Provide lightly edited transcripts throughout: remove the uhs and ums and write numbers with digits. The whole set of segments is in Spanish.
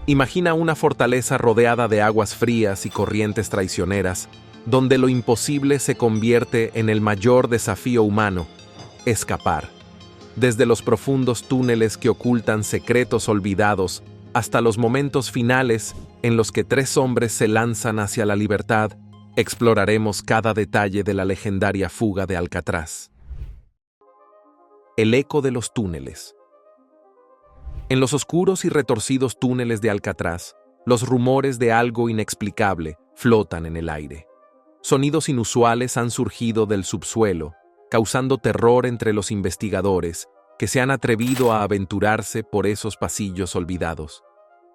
Imagina una fortaleza rodeada de aguas frías y corrientes traicioneras, donde lo imposible se convierte en el mayor desafío humano: escapar. Desde los profundos túneles que ocultan secretos olvidados hasta los momentos finales en los que tres hombres se lanzan hacia la libertad, exploraremos cada detalle de la legendaria fuga de Alcatraz. El eco de los túneles. En los oscuros y retorcidos túneles de Alcatraz, los rumores de algo inexplicable flotan en el aire. Sonidos inusuales han surgido del subsuelo, causando terror entre los investigadores que se han atrevido a aventurarse por esos pasillos olvidados.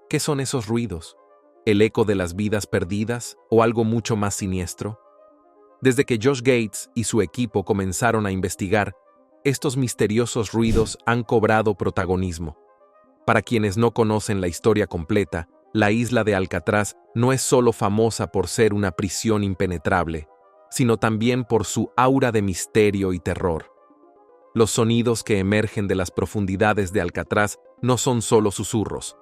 ¿Qué son esos ruidos? ¿El eco de las vidas perdidas o algo mucho más siniestro? Desde que Josh Gates y su equipo comenzaron a investigar, estos misteriosos ruidos han cobrado protagonismo. Para quienes no conocen la historia completa, la isla de Alcatraz no es solo famosa por ser una prisión impenetrable, sino también por su aura de misterio y terror. Los sonidos que emergen de las profundidades de Alcatraz no son solo susurros.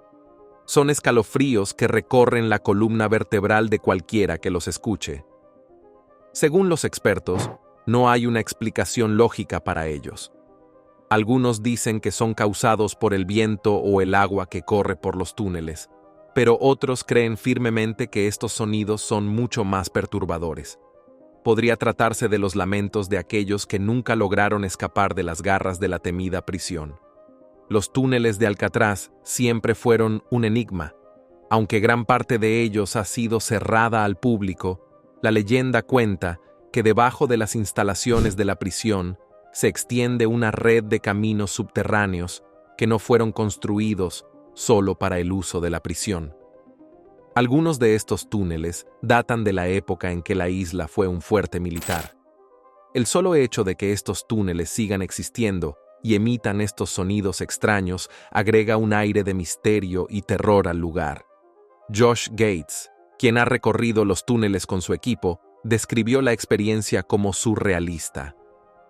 Son escalofríos que recorren la columna vertebral de cualquiera que los escuche. Según los expertos, no hay una explicación lógica para ellos. Algunos dicen que son causados por el viento o el agua que corre por los túneles, pero otros creen firmemente que estos sonidos son mucho más perturbadores. Podría tratarse de los lamentos de aquellos que nunca lograron escapar de las garras de la temida prisión. Los túneles de Alcatraz siempre fueron un enigma. Aunque gran parte de ellos ha sido cerrada al público, la leyenda cuenta que debajo de las instalaciones de la prisión se extiende una red de caminos subterráneos que no fueron construidos solo para el uso de la prisión. Algunos de estos túneles datan de la época en que la isla fue un fuerte militar. El solo hecho de que estos túneles sigan existiendo y emitan estos sonidos extraños agrega un aire de misterio y terror al lugar. Josh Gates, quien ha recorrido los túneles con su equipo, describió la experiencia como surrealista.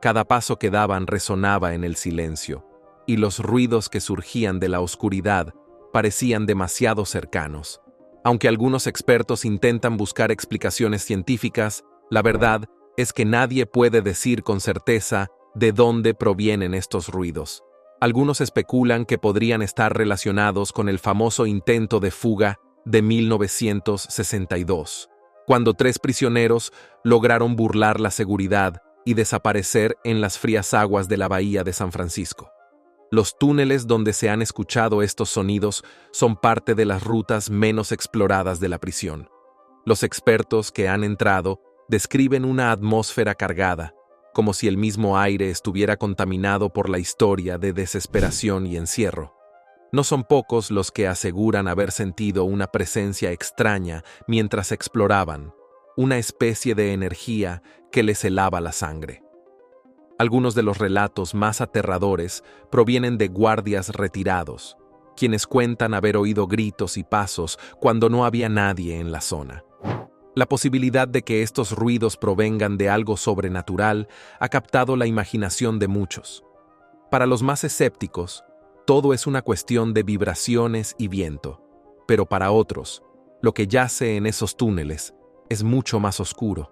Cada paso que daban resonaba en el silencio, y los ruidos que surgían de la oscuridad parecían demasiado cercanos. Aunque algunos expertos intentan buscar explicaciones científicas, la verdad es que nadie puede decir con certeza de dónde provienen estos ruidos. Algunos especulan que podrían estar relacionados con el famoso intento de fuga de 1962, cuando 3 prisioneros lograron burlar la seguridad y desaparecer en las frías aguas de la bahía de San Francisco. Los túneles donde se han escuchado estos sonidos son parte de las rutas menos exploradas de la prisión. Los expertos que han entrado describen una atmósfera cargada, como si el mismo aire estuviera contaminado por la historia de desesperación y encierro. No son pocos los que aseguran haber sentido una presencia extraña mientras exploraban, una especie de energía que les helaba la sangre. Algunos de los relatos más aterradores provienen de guardias retirados, quienes cuentan haber oído gritos y pasos cuando no había nadie en la zona. La posibilidad de que estos ruidos provengan de algo sobrenatural ha captado la imaginación de muchos. Para los más escépticos, todo es una cuestión de vibraciones y viento, pero para otros, lo que yace en esos túneles es mucho más oscuro.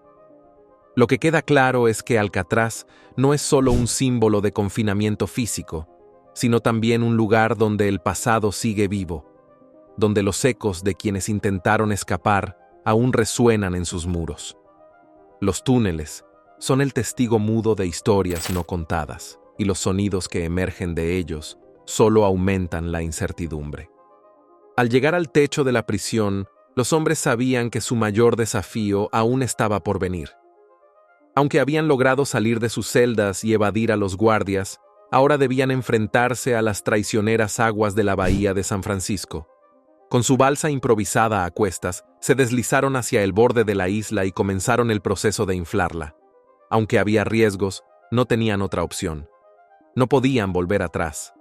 Lo que queda claro es que Alcatraz no es solo un símbolo de confinamiento físico, sino también un lugar donde el pasado sigue vivo, donde los ecos de quienes intentaron escapar aún resuenan en sus muros. Los túneles son el testigo mudo de historias no contadas, y los sonidos que emergen de ellos solo aumentan la incertidumbre. Al llegar al techo de la prisión, los hombres sabían que su mayor desafío aún estaba por venir. Aunque habían logrado salir de sus celdas y evadir a los guardias, ahora debían enfrentarse a las traicioneras aguas de la bahía de San Francisco. Con su balsa improvisada a cuestas, se deslizaron hacia el borde de la isla y comenzaron el proceso de inflarla. Aunque había riesgos, no tenían otra opción. No podían volver atrás.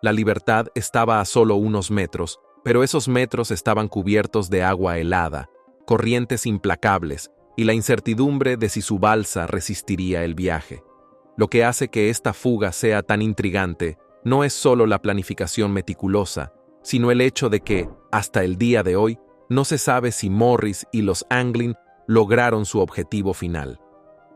La libertad estaba a solo unos metros, pero esos metros estaban cubiertos de agua helada, corrientes implacables y la incertidumbre de si su balsa resistiría el viaje. Lo que hace que esta fuga sea tan intrigante no es solo la planificación meticulosa, sino el hecho de que, hasta el día de hoy, no se sabe si Morris y los Anglin lograron su objetivo final.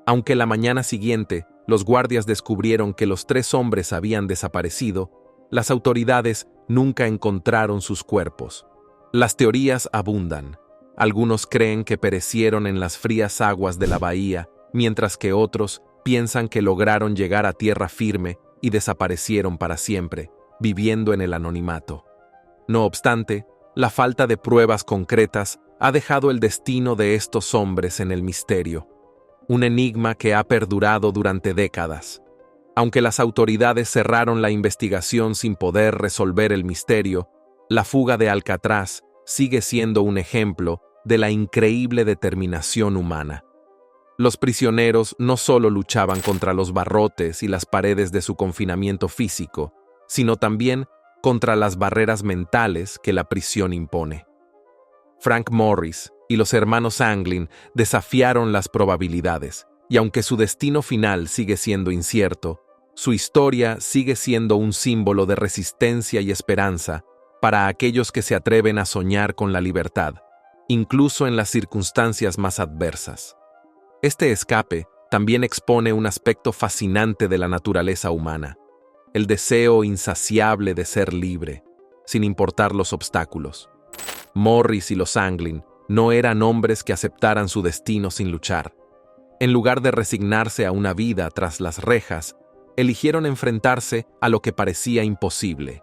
Aunque la mañana siguiente los guardias descubrieron que los 3 hombres habían desaparecido, las autoridades nunca encontraron sus cuerpos. Las teorías abundan. Algunos creen que perecieron en las frías aguas de la bahía, mientras que otros piensan que lograron llegar a tierra firme y desaparecieron para siempre, viviendo en el anonimato. No obstante, la falta de pruebas concretas ha dejado el destino de estos hombres en el misterio, un enigma que ha perdurado durante décadas. Aunque las autoridades cerraron la investigación sin poder resolver el misterio, la fuga de Alcatraz sigue siendo un ejemplo de la increíble determinación humana. Los prisioneros no solo luchaban contra los barrotes y las paredes de su confinamiento físico, sino también contra las barreras mentales que la prisión impone. Frank Morris y los hermanos Anglin desafiaron las probabilidades, y aunque su destino final sigue siendo incierto, su historia sigue siendo un símbolo de resistencia y esperanza para aquellos que se atreven a soñar con la libertad, incluso en las circunstancias más adversas. Este escape también expone un aspecto fascinante de la naturaleza humana, el deseo insaciable de ser libre, sin importar los obstáculos. Morris y los Anglin no eran hombres que aceptaran su destino sin luchar. En lugar de resignarse a una vida tras las rejas, eligieron enfrentarse a lo que parecía imposible.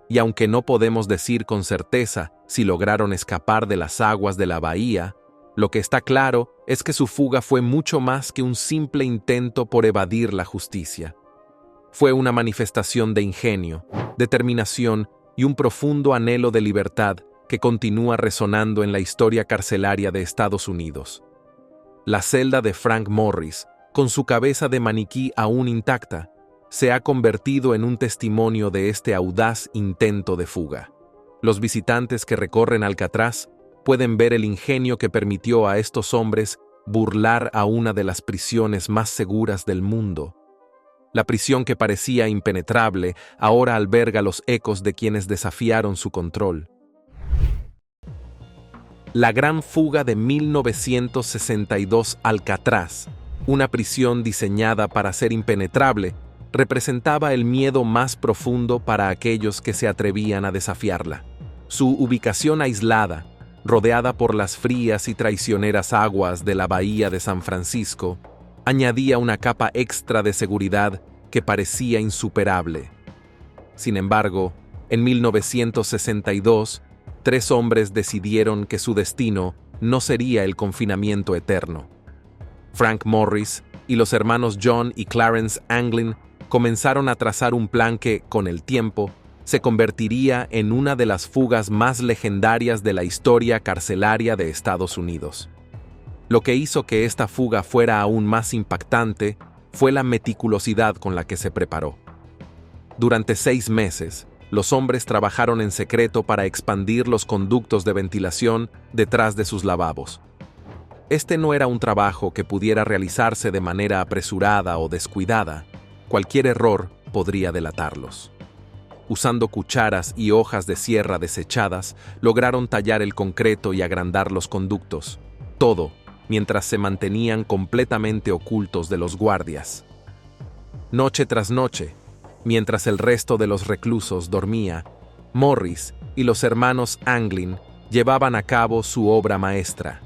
Y aunque no podemos decir con certeza si lograron escapar de las aguas de la bahía, lo que está claro es que su fuga fue mucho más que un simple intento por evadir la justicia. Fue una manifestación de ingenio, determinación y un profundo anhelo de libertad que continúa resonando en la historia carcelaria de Estados Unidos. La celda de Frank Morris, con su cabeza de maniquí aún intacta, se ha convertido en un testimonio de este audaz intento de fuga. Los visitantes que recorren Alcatraz pueden ver el ingenio que permitió a estos hombres burlar a una de las prisiones más seguras del mundo. La prisión que parecía impenetrable ahora alberga los ecos de quienes desafiaron su control. La gran fuga de 1962 Alcatraz, una prisión diseñada para ser impenetrable, representaba el miedo más profundo para aquellos que se atrevían a desafiarla. Su ubicación aislada, rodeada por las frías y traicioneras aguas de la bahía de San Francisco, añadía una capa extra de seguridad que parecía insuperable. Sin embargo, en 1962, 3 hombres decidieron que su destino no sería el confinamiento eterno. Frank Morris y los hermanos John y Clarence Anglin comenzaron a trazar un plan que, con el tiempo, se convertiría en una de las fugas más legendarias de la historia carcelaria de Estados Unidos. Lo que hizo que esta fuga fuera aún más impactante fue la meticulosidad con la que se preparó. Durante 6 meses, los hombres trabajaron en secreto para expandir los conductos de ventilación detrás de sus lavabos. Este no era un trabajo que pudiera realizarse de manera apresurada o descuidada. Cualquier error podría delatarlos. Usando cucharas y hojas de sierra desechadas, lograron tallar el concreto y agrandar los conductos, todo mientras se mantenían completamente ocultos de los guardias. Noche tras noche, mientras el resto de los reclusos dormía, Morris y los hermanos Anglin llevaban a cabo su obra maestra.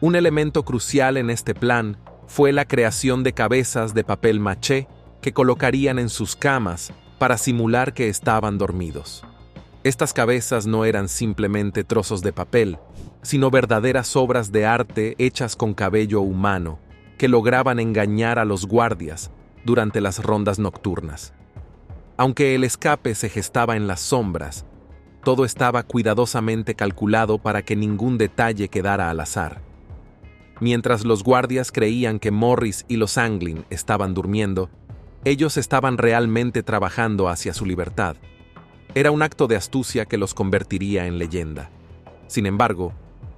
Un elemento crucial en este plan fue la creación de cabezas de papel maché que colocarían en sus camas para simular que estaban dormidos. Estas cabezas no eran simplemente trozos de papel, sino verdaderas obras de arte hechas con cabello humano, que lograban engañar a los guardias durante las rondas nocturnas. Aunque el escape se gestaba en las sombras, todo estaba cuidadosamente calculado para que ningún detalle quedara al azar. Mientras los guardias creían que Morris y los Anglin estaban durmiendo, ellos estaban realmente trabajando hacia su libertad. Era un acto de astucia que los convertiría en leyenda. Sin embargo,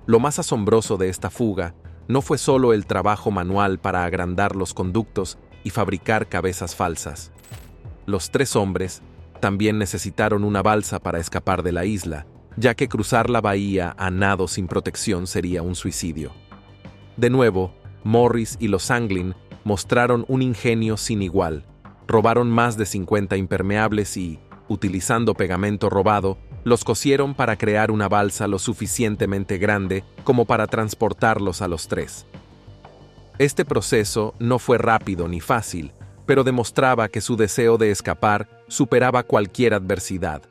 lo más asombroso de esta fuga no fue solo el trabajo manual para agrandar los conductos y fabricar cabezas falsas. Los 3 hombres También necesitaron una balsa para escapar de la isla, ya que cruzar la bahía a nado sin protección sería un suicidio. De nuevo, Morris y los Anglin mostraron un ingenio sin igual. Robaron más de 50 impermeables y, utilizando pegamento robado, los cosieron para crear una balsa lo suficientemente grande como para transportarlos a los tres. Este proceso no fue rápido ni fácil, pero demostraba que su deseo de escapar superaba cualquier adversidad.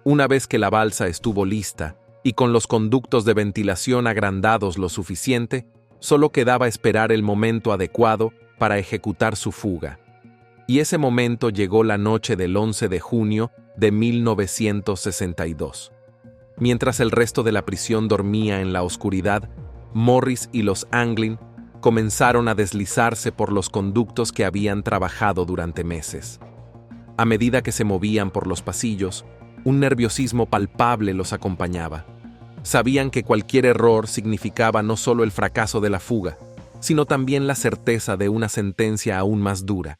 Una vez que la balsa estuvo lista y con los conductos de ventilación agrandados lo suficiente, solo quedaba esperar el momento adecuado para ejecutar su fuga. Y ese momento llegó la noche del 11 de junio de 1962. Mientras el resto de la prisión dormía en la oscuridad, Morris y los Anglin comenzaron a deslizarse por los conductos que habían trabajado durante meses. A medida que se movían por los pasillos, un nerviosismo palpable los acompañaba. Sabían que cualquier error significaba no solo el fracaso de la fuga, sino también la certeza de una sentencia aún más dura.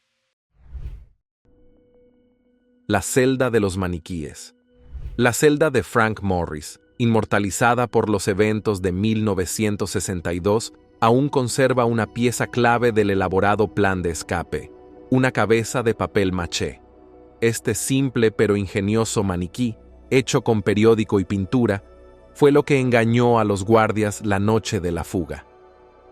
La celda de los maniquíes. La celda de Frank Morris, inmortalizada por los eventos de 1962, aún conserva una pieza clave del elaborado plan de escape, una cabeza de papel maché. Este simple pero ingenioso maniquí, hecho con periódico y pintura, fue lo que engañó a los guardias la noche de la fuga.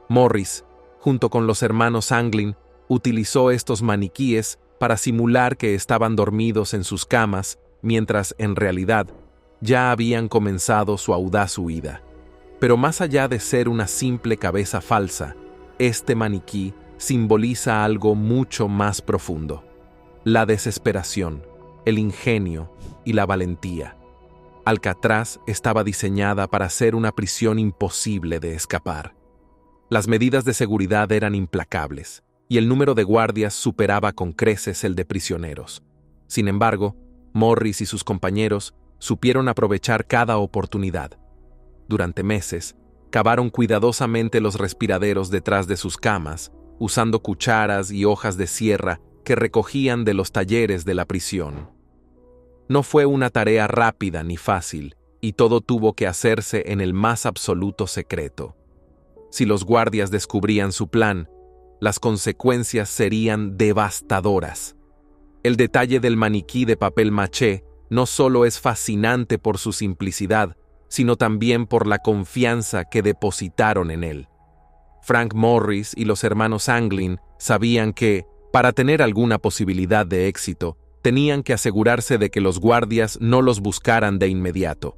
Morris, junto con los hermanos Anglin, utilizó estos maniquíes para simular que estaban dormidos en sus camas, mientras en realidad ya habían comenzado su audaz huida. Pero más allá de ser una simple cabeza falsa, este maniquí simboliza algo mucho más profundo: la desesperación, el ingenio y la valentía. Alcatraz estaba diseñada para ser una prisión imposible de escapar. Las medidas de seguridad eran implacables, y el número de guardias superaba con creces el de prisioneros. Sin embargo, Morris y sus compañeros supieron aprovechar cada oportunidad. Durante meses, cavaron cuidadosamente los respiraderos detrás de sus camas, usando cucharas y hojas de sierra que recogían de los talleres de la prisión. No fue una tarea rápida ni fácil, y todo tuvo que hacerse en el más absoluto secreto. Si los guardias descubrían su plan, las consecuencias serían devastadoras. El detalle del maniquí de papel maché no solo es fascinante por su simplicidad, sino también por la confianza que depositaron en él. Frank Morris y los hermanos Anglin sabían que, para tener alguna posibilidad de éxito, tenían que asegurarse de que los guardias no los buscaran de inmediato.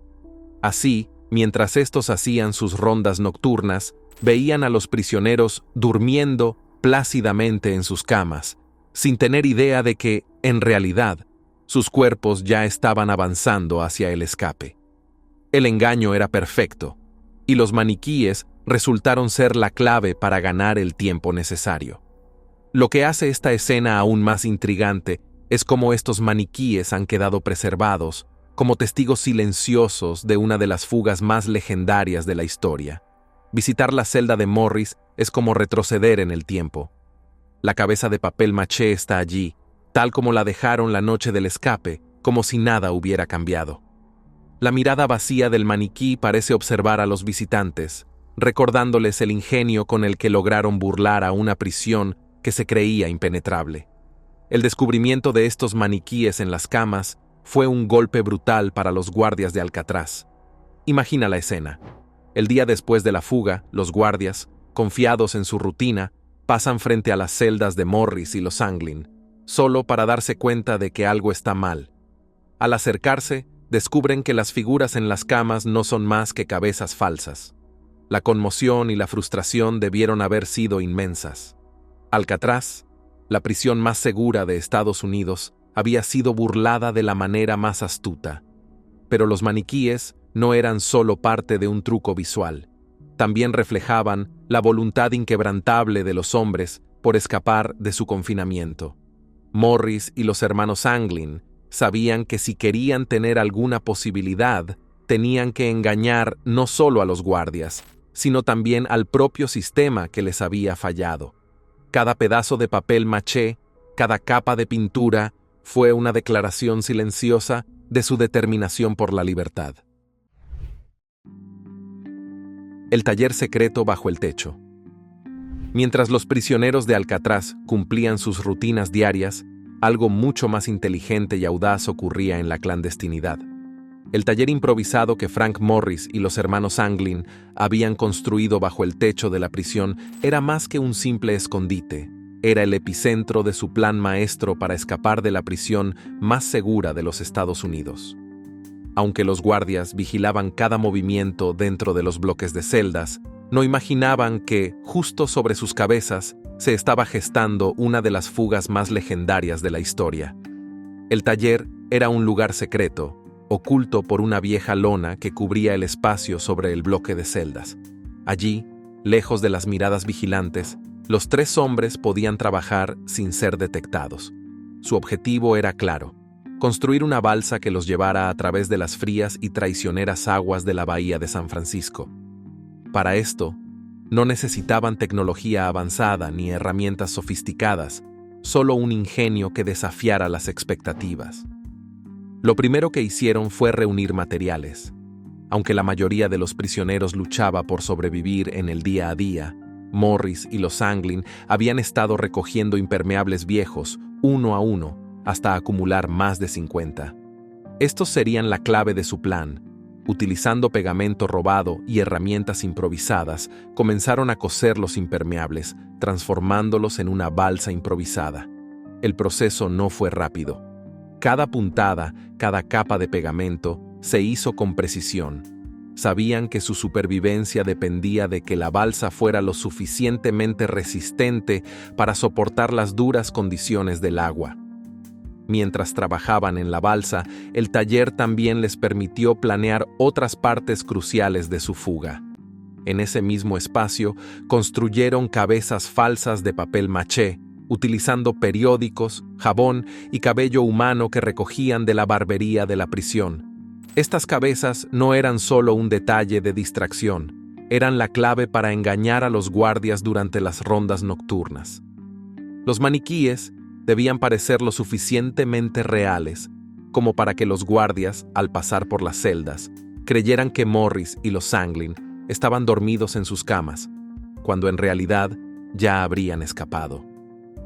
Así, mientras estos hacían sus rondas nocturnas, veían a los prisioneros durmiendo plácidamente en sus camas, sin tener idea de que, en realidad, sus cuerpos ya estaban avanzando hacia el escape. El engaño era perfecto, y los maniquíes resultaron ser la clave para ganar el tiempo necesario. Lo que hace esta escena aún más intrigante es cómo estos maniquíes han quedado preservados como testigos silenciosos de una de las fugas más legendarias de la historia. Visitar la celda de Morris es como retroceder en el tiempo. La cabeza de papel maché está allí, tal como la dejaron la noche del escape, como si nada hubiera cambiado. La mirada vacía del maniquí parece observar a los visitantes, recordándoles el ingenio con el que lograron burlar a una prisión que se creía impenetrable. El descubrimiento de estos maniquíes en las camas fue un golpe brutal para los guardias de Alcatraz. Imagina la escena. El día después de la fuga, los guardias, confiados en su rutina, pasan frente a las celdas de Morris y los Anglin, solo para darse cuenta de que algo está mal. Al acercarse, descubren que las figuras en las camas no son más que cabezas falsas. La conmoción y la frustración debieron haber sido inmensas. Alcatraz, la prisión más segura de Estados Unidos, había sido burlada de la manera más astuta. Pero los maniquíes no eran solo parte de un truco visual. También reflejaban la voluntad inquebrantable de los hombres por escapar de su confinamiento. Morris y los hermanos Anglin sabían que si querían tener alguna posibilidad, tenían que engañar no solo a los guardias, sino también al propio sistema que les había fallado. Cada pedazo de papel maché, cada capa de pintura, fue una declaración silenciosa de su determinación por la libertad. El taller secreto bajo el techo. Mientras los prisioneros de Alcatraz cumplían sus rutinas diarias, algo mucho más inteligente y audaz ocurría en la clandestinidad. El taller improvisado que Frank Morris y los hermanos Anglin habían construido bajo el techo de la prisión era más que un simple escondite. Era el epicentro de su plan maestro para escapar de la prisión más segura de los Estados Unidos. Aunque los guardias vigilaban cada movimiento dentro de los bloques de celdas, no imaginaban que, justo sobre sus cabezas, se estaba gestando una de las fugas más legendarias de la historia. El taller era un lugar secreto, oculto por una vieja lona que cubría el espacio sobre el bloque de celdas. Allí, lejos de las miradas vigilantes, los 3 hombres podían trabajar sin ser detectados. Su objetivo era claro: construir una balsa que los llevara a través de las frías y traicioneras aguas de la bahía de San Francisco. Para esto, no necesitaban tecnología avanzada ni herramientas sofisticadas, solo un ingenio que desafiara las expectativas. Lo primero que hicieron fue reunir materiales. Aunque la mayoría de los prisioneros luchaba por sobrevivir en el día a día, Morris y los Anglin habían estado recogiendo impermeables viejos, uno a uno, hasta acumular más de 50. Estos serían la clave de su plan. Utilizando pegamento robado y herramientas improvisadas, comenzaron a coser los impermeables, transformándolos en una balsa improvisada. El proceso no fue rápido. Cada puntada, cada capa de pegamento, se hizo con precisión. Sabían que su supervivencia dependía de que la balsa fuera lo suficientemente resistente para soportar las duras condiciones del agua. Mientras trabajaban en la balsa, el taller también les permitió planear otras partes cruciales de su fuga. En ese mismo espacio, construyeron cabezas falsas de papel maché, utilizando periódicos, jabón y cabello humano que recogían de la barbería de la prisión. Estas cabezas no eran solo un detalle de distracción, eran la clave para engañar a los guardias durante las rondas nocturnas. Los maniquíes debían parecer lo suficientemente reales como para que los guardias, al pasar por las celdas, creyeran que Morris y los Anglin estaban dormidos en sus camas, cuando en realidad ya habrían escapado.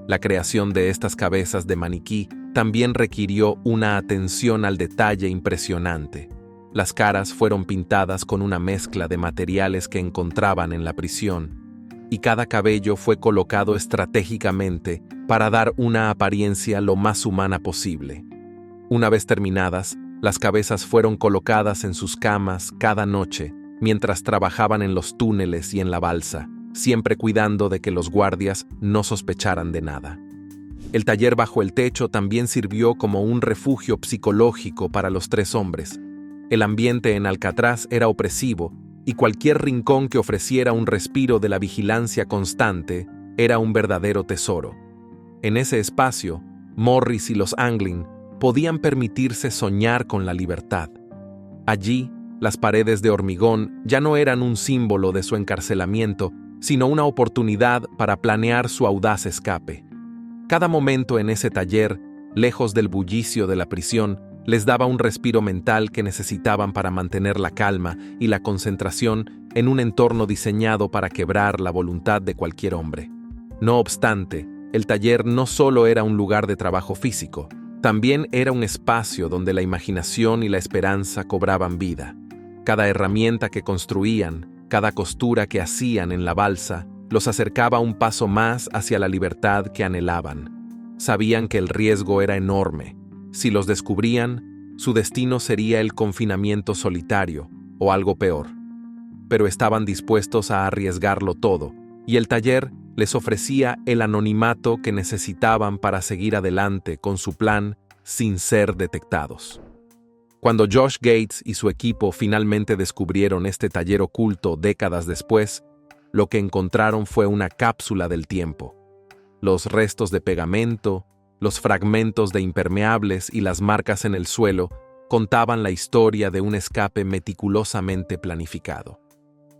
La creación de estas cabezas de maniquí también requirió una atención al detalle impresionante. Las caras fueron pintadas con una mezcla de materiales que encontraban en la prisión, y cada cabello fue colocado estratégicamente para dar una apariencia lo más humana posible. Una vez terminadas, las cabezas fueron colocadas en sus camas cada noche, mientras trabajaban en los túneles y en la balsa, siempre cuidando de que los guardias no sospecharan de nada. El taller bajo el techo también sirvió como un refugio psicológico para los 3 hombres. El ambiente en Alcatraz era opresivo, y cualquier rincón que ofreciera un respiro de la vigilancia constante era un verdadero tesoro. En ese espacio, Morris y los Anglin podían permitirse soñar con la libertad. Allí, las paredes de hormigón ya no eran un símbolo de su encarcelamiento, sino una oportunidad para planear su audaz escape. Cada momento en ese taller, lejos del bullicio de la prisión, les daba un respiro mental que necesitaban para mantener la calma y la concentración en un entorno diseñado para quebrar la voluntad de cualquier hombre. No obstante, el taller no solo era un lugar de trabajo físico, también era un espacio donde la imaginación y la esperanza cobraban vida. Cada herramienta que construían, cada costura que hacían en la balsa, los acercaba un paso más hacia la libertad que anhelaban. Sabían que el riesgo era enorme. Si los descubrían, su destino sería el confinamiento solitario o algo peor. Pero estaban dispuestos a arriesgarlo todo, y el taller les ofrecía el anonimato que necesitaban para seguir adelante con su plan sin ser detectados. Cuando Josh Gates y su equipo finalmente descubrieron este taller oculto décadas después, lo que encontraron fue una cápsula del tiempo. Los restos de pegamento, los fragmentos de impermeables y las marcas en el suelo contaban la historia de un escape meticulosamente planificado.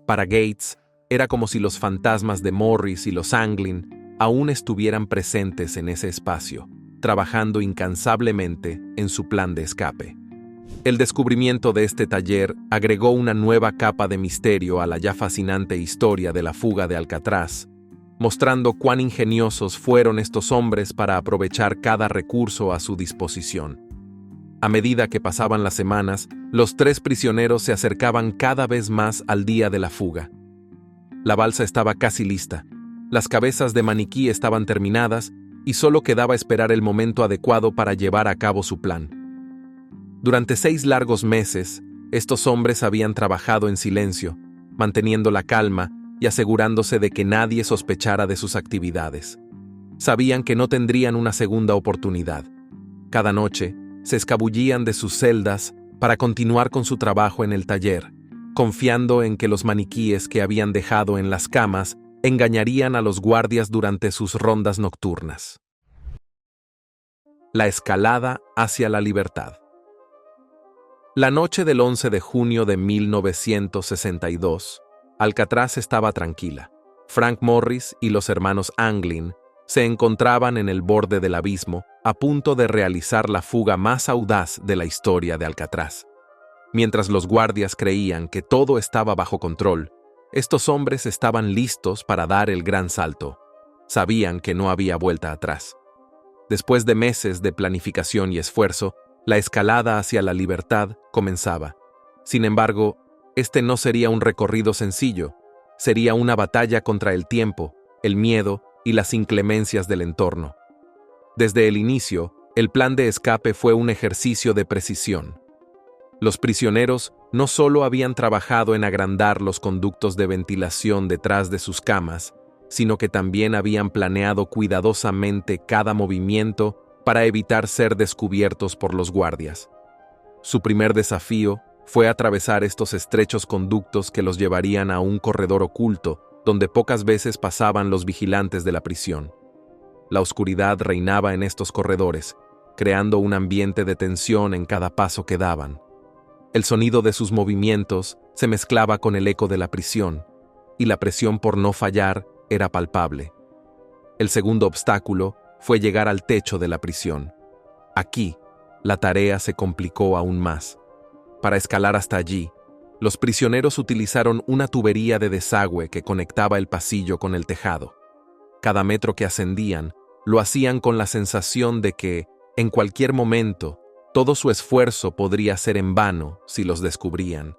Para Gates, era como si los fantasmas de Morris y los Anglin aún estuvieran presentes en ese espacio. trabajando incansablemente en su plan de escape. El descubrimiento de este taller agregó una nueva capa de misterio a la ya fascinante historia de la fuga de Alcatraz, mostrando cuán ingeniosos fueron estos hombres para aprovechar cada recurso a su disposición. A medida que pasaban las semanas, los 3 prisioneros se acercaban cada vez más al día de la fuga. La balsa estaba casi lista, las cabezas de maniquí estaban terminadas y solo quedaba esperar el momento adecuado para llevar a cabo su plan. Durante 6 largos meses, estos hombres habían trabajado en silencio, manteniendo la calma y asegurándose de que nadie sospechara de sus actividades. Sabían que no tendrían una segunda oportunidad. Cada noche, se escabullían de sus celdas para continuar con su trabajo en el taller, confiando en que los maniquíes que habían dejado en las camas engañarían a los guardias durante sus rondas nocturnas. La escalada hacia la libertad. La noche del 11 de junio de 1962, Alcatraz estaba tranquila. Frank Morris y los hermanos Anglin se encontraban en el borde del abismo, a punto de realizar la fuga más audaz de la historia de Alcatraz. Mientras los guardias creían que todo estaba bajo control, estos hombres estaban listos para dar el gran salto. Sabían que no había vuelta atrás. Después de meses de planificación y esfuerzo, la escalada hacia la libertad comenzaba. Sin embargo, este no sería un recorrido sencillo, sería una batalla contra el tiempo, el miedo y las inclemencias del entorno. Desde el inicio, el plan de escape fue un ejercicio de precisión. Los prisioneros no solo habían trabajado en agrandar los conductos de ventilación detrás de sus camas, sino que también habían planeado cuidadosamente cada movimiento para evitar ser descubiertos por los guardias. Su primer desafío fue atravesar estos estrechos conductos que los llevarían a un corredor oculto, donde pocas veces pasaban los vigilantes de la prisión. La oscuridad reinaba en estos corredores, creando un ambiente de tensión en cada paso que daban. El sonido de sus movimientos se mezclaba con el eco de la prisión, y la presión por no fallar era palpable. El segundo obstáculo fue llegar al techo de la prisión. Aquí, la tarea se complicó aún más. Para escalar hasta allí, los prisioneros utilizaron una tubería de desagüe que conectaba el pasillo con el tejado. Cada metro que ascendían, lo hacían con la sensación de que, en cualquier momento, todo su esfuerzo podría ser en vano si los descubrían.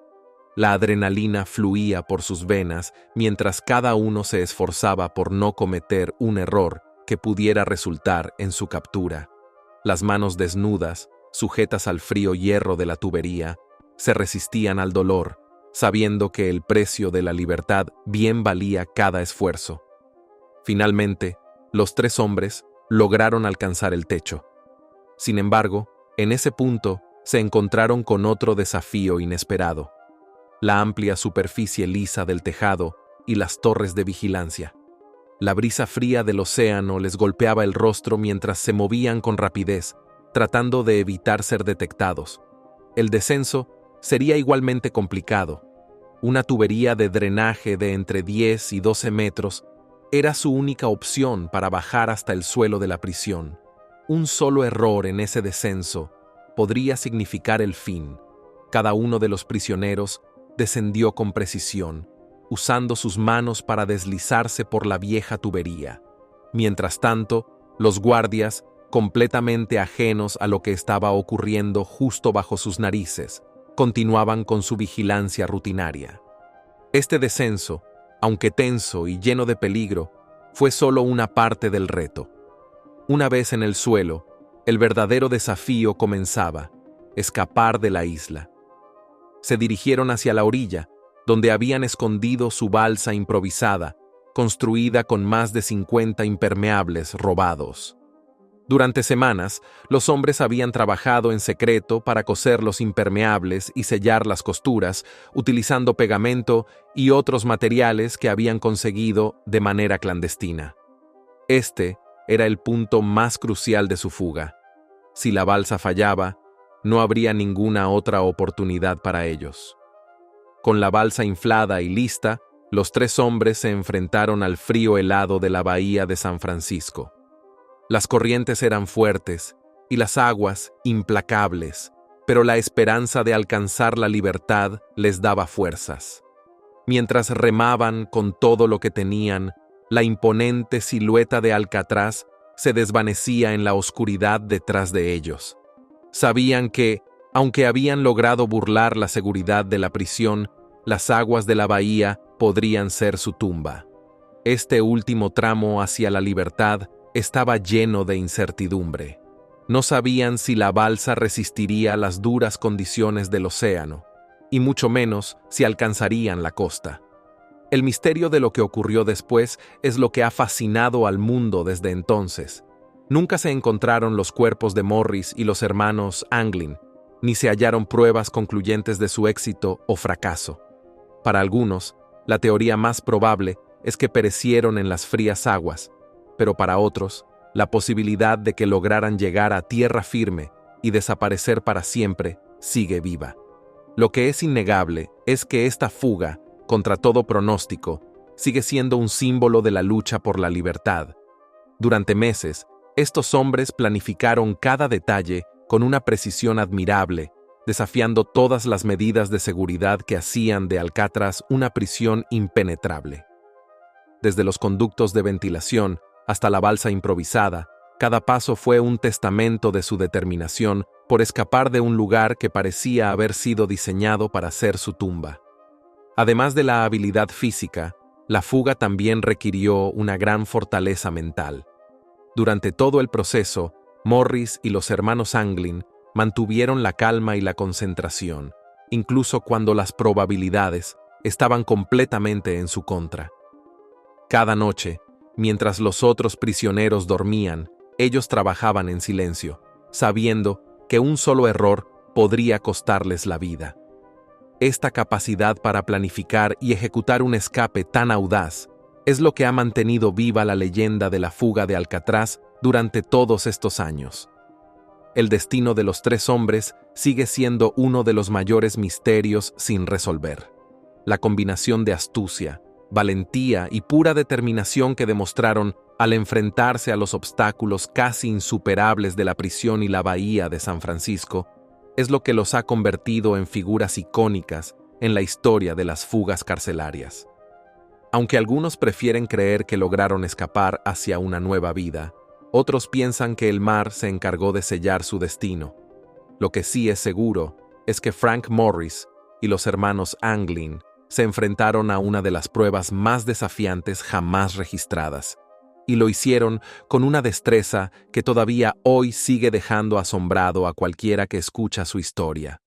La adrenalina fluía por sus venas mientras cada uno se esforzaba por no cometer un error que pudiera resultar en su captura. Las manos desnudas, sujetas al frío hierro de la tubería, se resistían al dolor, sabiendo que el precio de la libertad bien valía cada esfuerzo. Finalmente, los 3 hombres lograron alcanzar el techo. Sin embargo, en ese punto se encontraron con otro desafío inesperado: la amplia superficie lisa del tejado y las torres de vigilancia. La brisa fría del océano les golpeaba el rostro mientras se movían con rapidez, tratando de evitar ser detectados. El descenso sería igualmente complicado. Una tubería de drenaje de entre 10 y 12 metros era su única opción para bajar hasta el suelo de la prisión. Un solo error en ese descenso podría significar el fin. Cada uno de los prisioneros descendió con precisión, usando sus manos para deslizarse por la vieja tubería. Mientras tanto, los guardias, completamente ajenos a lo que estaba ocurriendo justo bajo sus narices, continuaban con su vigilancia rutinaria. Este descenso, aunque tenso y lleno de peligro, fue solo una parte del reto. Una vez en el suelo, el verdadero desafío comenzaba: escapar de la isla. Se dirigieron hacia la orilla, donde habían escondido su balsa improvisada, construida con más de 50 impermeables robados. Durante semanas, los hombres habían trabajado en secreto para coser los impermeables y sellar las costuras, utilizando pegamento y otros materiales que habían conseguido de manera clandestina. Este era el punto más crucial de su fuga. Si la balsa fallaba, no habría ninguna otra oportunidad para ellos. Con la balsa inflada y lista, los 3 hombres se enfrentaron al frío helado de la bahía de San Francisco. Las corrientes eran fuertes y las aguas implacables, pero la esperanza de alcanzar la libertad les daba fuerzas. Mientras remaban con todo lo que tenían, la imponente silueta de Alcatraz se desvanecía en la oscuridad detrás de ellos. Sabían que, aunque habían logrado burlar la seguridad de la prisión, las aguas de la bahía podrían ser su tumba. Este último tramo hacia la libertad estaba lleno de incertidumbre. No sabían si la balsa resistiría las duras condiciones del océano, y mucho menos si alcanzarían la costa. El misterio de lo que ocurrió después es lo que ha fascinado al mundo desde entonces. Nunca se encontraron los cuerpos de Morris y los hermanos Anglin, ni se hallaron pruebas concluyentes de su éxito o fracaso. Para algunos, la teoría más probable es que perecieron en las frías aguas, pero para otros, la posibilidad de que lograran llegar a tierra firme y desaparecer para siempre sigue viva. Lo que es innegable es que esta fuga, contra todo pronóstico, sigue siendo un símbolo de la lucha por la libertad. Durante meses, estos hombres planificaron cada detalle con una precisión admirable, desafiando todas las medidas de seguridad que hacían de Alcatraz una prisión impenetrable. Desde los conductos de ventilación hasta la balsa improvisada, cada paso fue un testamento de su determinación por escapar de un lugar que parecía haber sido diseñado para ser su tumba. Además de la habilidad física, la fuga también requirió una gran fortaleza mental. Durante todo el proceso, Morris y los hermanos Anglin mantuvieron la calma y la concentración, incluso cuando las probabilidades estaban completamente en su contra. Cada noche, mientras los otros prisioneros dormían, ellos trabajaban en silencio, sabiendo que un solo error podría costarles la vida. Esta capacidad para planificar y ejecutar un escape tan audaz es lo que ha mantenido viva la leyenda de la fuga de Alcatraz durante todos estos años. El destino de los tres hombres sigue siendo uno de los mayores misterios sin resolver. La combinación de astucia, valentía y pura determinación que demostraron al enfrentarse a los obstáculos casi insuperables de la prisión y la bahía de San Francisco es lo que los ha convertido en figuras icónicas en la historia de las fugas carcelarias. Aunque algunos prefieren creer que lograron escapar hacia una nueva vida, otros piensan que el mar se encargó de sellar su destino. Lo que sí es seguro es que Frank Morris y los hermanos Anglin se enfrentaron a una de las pruebas más desafiantes jamás registradas, y lo hicieron con una destreza que todavía hoy sigue dejando asombrado a cualquiera que escucha su historia.